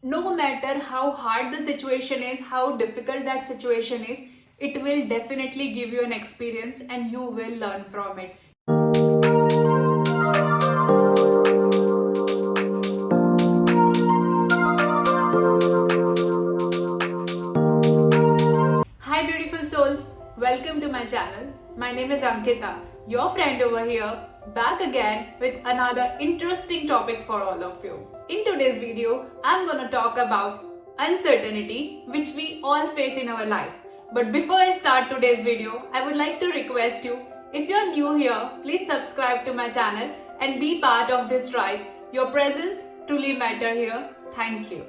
No matter how hard the situation is, how difficult that situation is, it will definitely give you an experience and you will learn from it. Hi beautiful souls, welcome to my channel. My name is Ankita, your friend over here, back again with another interesting topic for all of you. In today's video, I'm gonna talk about uncertainty which we all face in our life. But before I start today's video, I would like to request you, if you're new here, please subscribe to my channel and be part of this tribe. Your presence truly matters here. Thank you.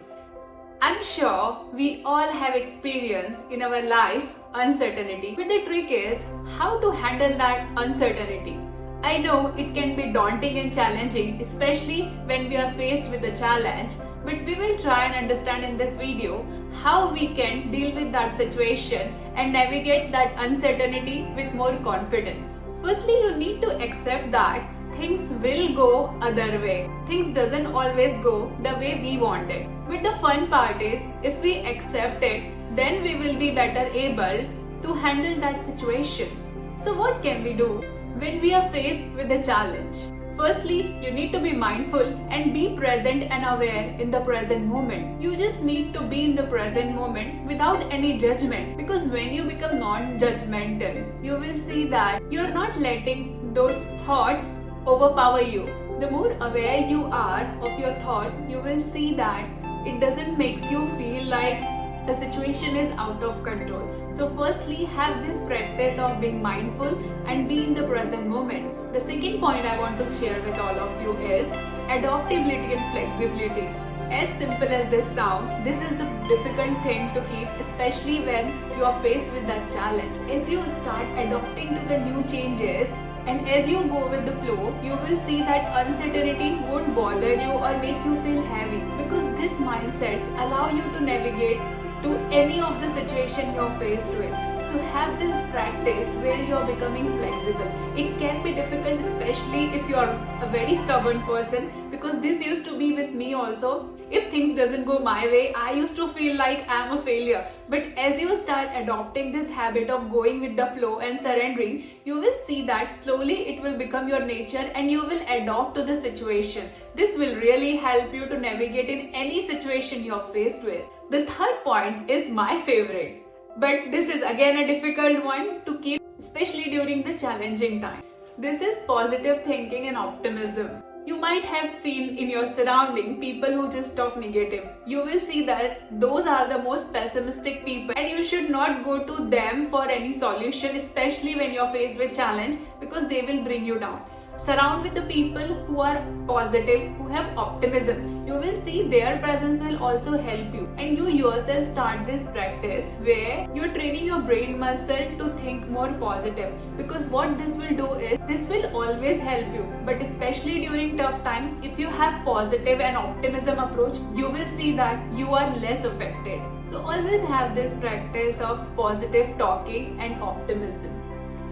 I'm sure we all have experienced in our life uncertainty, but the trick is how to handle that uncertainty. I know it can be daunting and challenging, especially when we are faced with a challenge, but we will try and understand in this video how we can deal with that situation and navigate that uncertainty with more confidence. Firstly, you need to accept that things will go other way. Things doesn't always go the way we want it. But the fun part is, if we accept it, then we will be better able to handle that situation. So what can we do when we are faced with a challenge? Firstly, you need to be mindful and be present and aware in the present moment. You just need to be in the present moment without any judgment, because when you become non-judgmental, you will see that you're not letting those thoughts overpower you. The more aware you are of your thought, you will see that it doesn't make you feel like the situation is out of control. So firstly, have this practice of being mindful and be in the present moment. The second point I want to share with all of you is adoptability and flexibility. As simple as this sounds, this is the difficult thing to keep, especially when you are faced with that challenge. As you start adopting to the new changes, and as you go with the flow, you will see that uncertainty won't bother you or make you feel heavy, because these mindsets allow you to navigate to any of the situation you're faced with. So have this practice where you're becoming flexible. It can be difficult, especially if you're a very stubborn person, because this used to be with me also. If things doesn't go my way, I used to feel like I'm a failure. But as you start adopting this habit of going with the flow and surrendering, you will see that slowly it will become your nature and you will adopt to the situation. This will really help you to navigate in any situation you're faced with. The third point is my favorite, but this is again a difficult one to keep, especially during the challenging time. This is positive thinking and optimism. You might have seen in your surrounding people who just talk negative. You will see that those are the most pessimistic people, and you should not go to them for any solution, especially when you're faced with challenge, because they will bring you down. Surround with the people who are positive, who have optimism. You will see their presence will also help you. And you yourself start this practice where you're training your brain muscle to think more positive. Because what this will do is, this will always help you. But especially during tough time, if you have positive and optimism approach, you will see that you are less affected. So always have this practice of positive talking and optimism.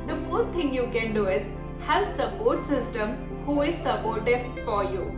The fourth thing you can do is have support system who is supportive for you,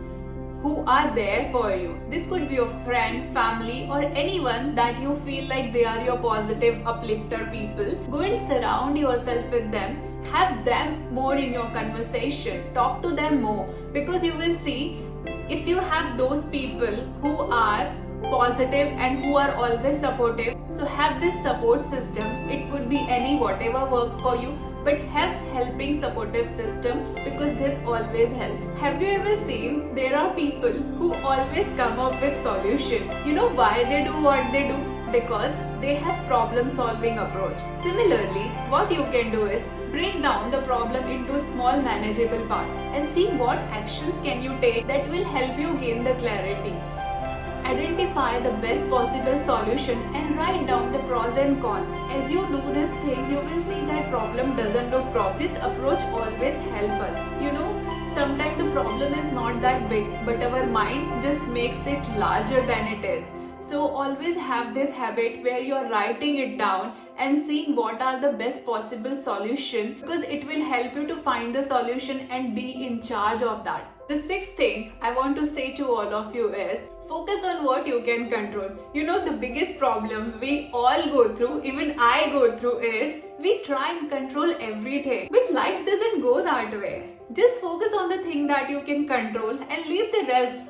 who are there for you. This could be your friend, family, or anyone that you feel like they are your positive uplifter people. Go and surround yourself with them. Have them more in your conversation. Talk to them more, because you will see, if you have those people who are positive and who are always supportive, so have this support system. It could be any whatever work for you, but have helping supportive system, because this always helps. Have you ever seen there are people who always come up with solution? You know why they do what they do? Because they have problem solving approach. Similarly, what you can do is break down the problem into a small manageable part and see what actions can you take that will help you gain the clarity. Identify the best possible solution and write down the pros and cons. As you do this thing, you will see that problem doesn't look problem. This approach always helps us. Sometimes the problem is not that big, but our mind just makes it larger than it is. So always have this habit where you are writing it down and seeing what are the best possible solution, because it will help you to find the solution and be in charge of that. The sixth thing I want to say to all of you is focus on what you can control. The biggest problem we all go through, even I go through, is we try and control everything. But life doesn't go that way. Just focus on the thing that you can control and leave the rest.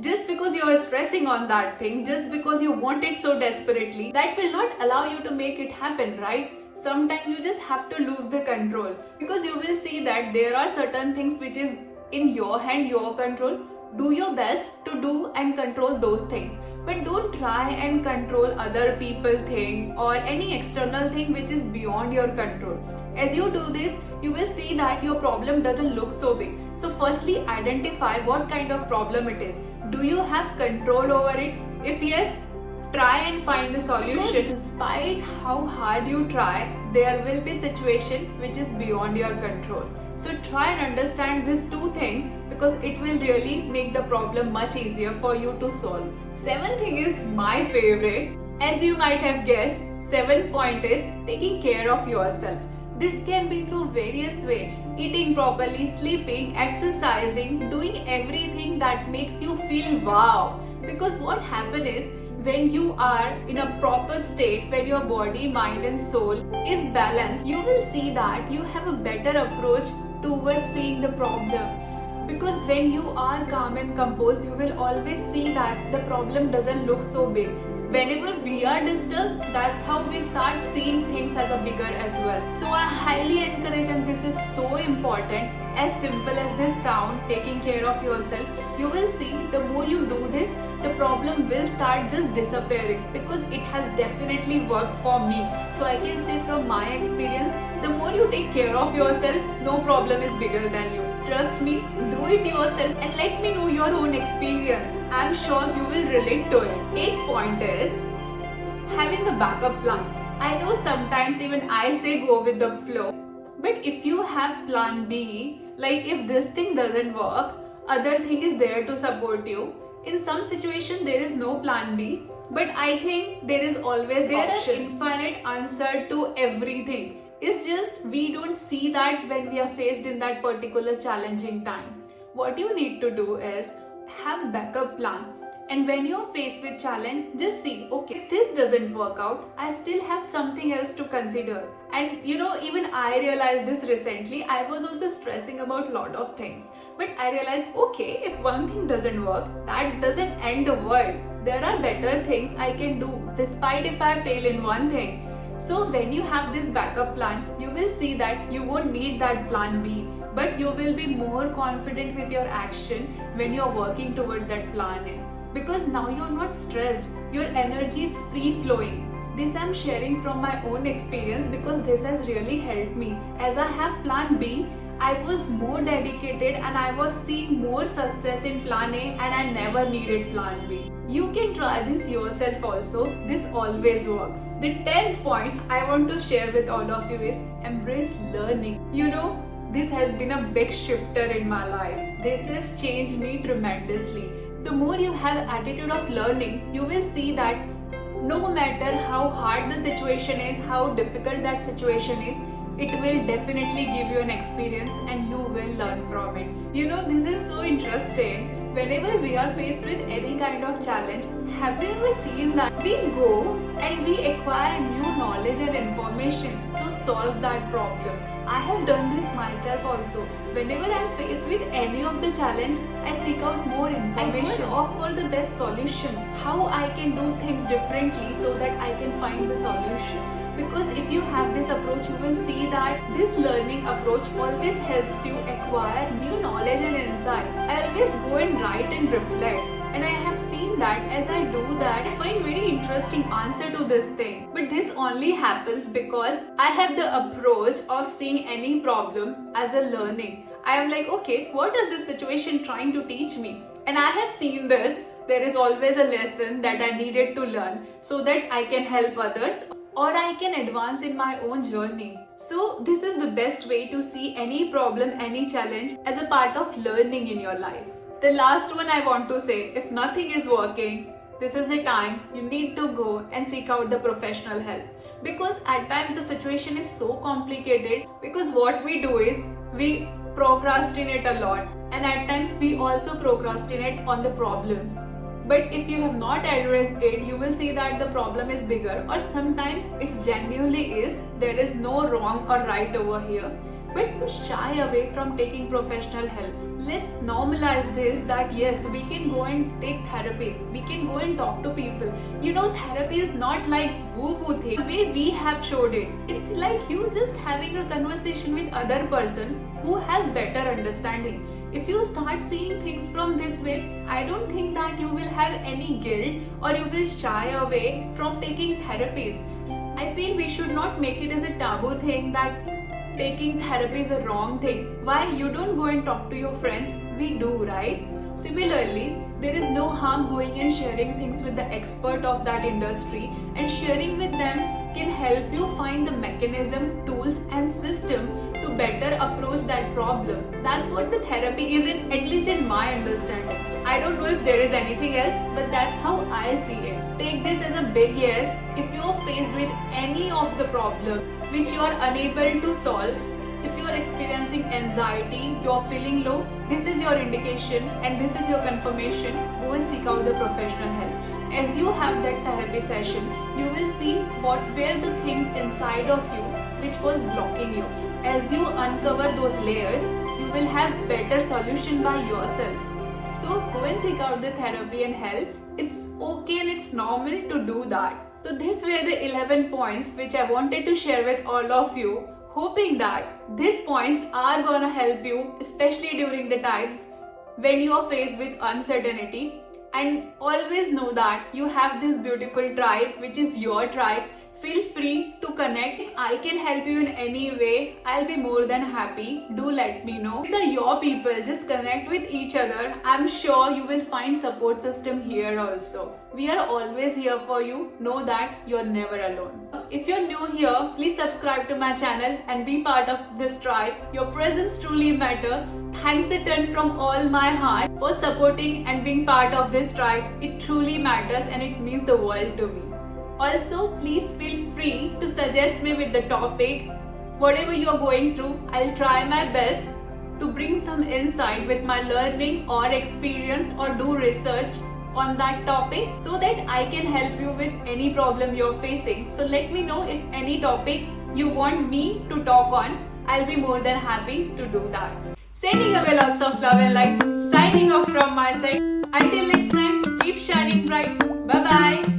Just because you are stressing on that thing, just because you want it so desperately, that will not allow you to make it happen, right? Sometimes you just have to lose the control, because you will see that there are certain things which is in your hand, your control. Do your best to do and control those things, but don't try and control other people thing or any external thing which is beyond your control. As you do this, you will see that your problem doesn't look so big. So firstly, identify what kind of problem it is. Do you have control over it? If yes, try and find the solution. Despite how hard you try, there will be situation which is beyond your control. So try and understand these two things, because it will really make the problem much easier for you to solve. Seventh thing is my favorite. As you might have guessed, seventh point is taking care of yourself. This can be through various ways. Eating properly, sleeping, exercising, doing everything that makes you feel wow. Because what happens is, when you are in a proper state, when your body, mind and soul is balanced, you will see that you have a better approach towards seeing the problem. Because when you are calm and composed, you will always see that the problem doesn't look so big. Whenever we are disturbed, that's how we start seeing things as a bigger as well. So I highly encourage, and this is so important, as simple as this sound, taking care of yourself, you will see the more you do this, the problem will start just disappearing, because it has definitely worked for me. So I can say from my experience, the more you take care of yourself, no problem is bigger than you. Trust me, do it yourself and let me know your own experience. I'm sure you will relate to it. Eighth point is having a backup plan. I know sometimes even I say go with the flow, but if you have plan B, like if this thing doesn't work, other thing is there to support you. In some situation there is no plan B, but I think there is always the option. Infinite answer to everything. It's just we don't see that when we are faced in that particular challenging time. What you need to do is have backup plan. And when you're faced with challenge, just see, okay, if this doesn't work out, I still have something else to consider. And even I realized this recently. I was also stressing about a lot of things. But I realized, okay, if one thing doesn't work, that doesn't end the world. There are better things I can do, despite if I fail in one thing. So when you have this backup plan, you will see that you won't need that plan B, but you will be more confident with your action when you're working toward that plan A. Because now you're not stressed, your energy is free flowing. This I'm sharing from my own experience, because this has really helped me. As I have plan B, I was more dedicated and I was seeing more success in plan A, and I never needed plan B. You can try this yourself also. This always works. The 10th point I want to share with all of you is embrace learning. This has been a big shifter in my life. This has changed me tremendously. The more you have attitude of learning, you will see that no matter how hard the situation is, how difficult that situation is, it will definitely give you an experience and you will learn from it. This is so interesting. Whenever we are faced with any kind of challenge, have you ever seen that we go and we acquire new knowledge and information to solve that problem? I have done this myself also. Whenever I am faced with any of the challenge, I seek out more information. I opt for the best solution. How I can do things differently so that I can find the solution. Because if you have this approach, you will see that this learning approach always helps you acquire new knowledge and insight. I always go and write and reflect. And I have seen that as I do that, I find very interesting answer to this thing. But this only happens because I have the approach of seeing any problem as a learning. I am like, okay, what is this situation trying to teach me? And I have seen this. There is always a lesson that I needed to learn so that I can help others, or I can advance in my own journey. So this is the best way to see any problem, any challenge as a part of learning in your life. The last one I want to say, if nothing is working, this is the time you need to go and seek out the professional help. Because at times the situation is so complicated, because what we do is we procrastinate a lot, and at times we also procrastinate on the problems. But if you have not addressed it, you will see that the problem is bigger, or sometimes it genuinely is. There is no wrong or right over here. But to shy away from taking professional help, let's normalize this, that yes, we can go and take therapies, we can go and talk to people. Therapy is not like woo-woo thing. The way we have showed it, it's like you just having a conversation with other person who have better understanding. If you start seeing things from this way, I don't think that you will have any guilt or you will shy away from taking therapies. I feel we should not make it as a taboo thing that taking therapy is a wrong thing. Why you don't go and talk to your friends? We do, right? Similarly, there is no harm going and sharing things with the expert of that industry, and sharing with them can help you find the mechanism, tools and system to better approach that problem. That's what the therapy is, at least in my understanding. I don't know if there is anything else, but that's how I see it. Take this as a big yes if you are faced with any of the problem which you are unable to solve. If you are experiencing anxiety, you are feeling low, this is your indication and this is your confirmation. Go and seek out the professional help. As you have that therapy session, you will see what were the things inside of you which was blocking you. As you uncover those layers, you will have better solution by yourself. So go and seek out the therapy and help. It's okay and it's normal to do that. So these were the 11 points which I wanted to share with all of you, hoping that these points are gonna help you, especially during the times when you are faced with uncertainty. And always know that you have this beautiful tribe which is your tribe. Feel free to connect. If I can help you in any way, I'll be more than happy. Do let me know. These are your people. Just connect with each other. I'm sure you will find support system here also. We are always here for you. Know that you're never alone. If you're new here, please subscribe to my channel and be part of this tribe. Your presence truly matters. Thanks a ton from all my heart for supporting and being part of this tribe. It truly matters and it means the world to me. Also, please feel free to suggest me with the topic. Whatever you are going through, I'll try my best to bring some insight with my learning or experience or do research on that topic so that I can help you with any problem you're facing. So let me know if any topic you want me to talk on. I'll be more than happy to do that. Sending away lots of love and light. Signing off from my side. Until next time, keep shining bright. Bye-bye.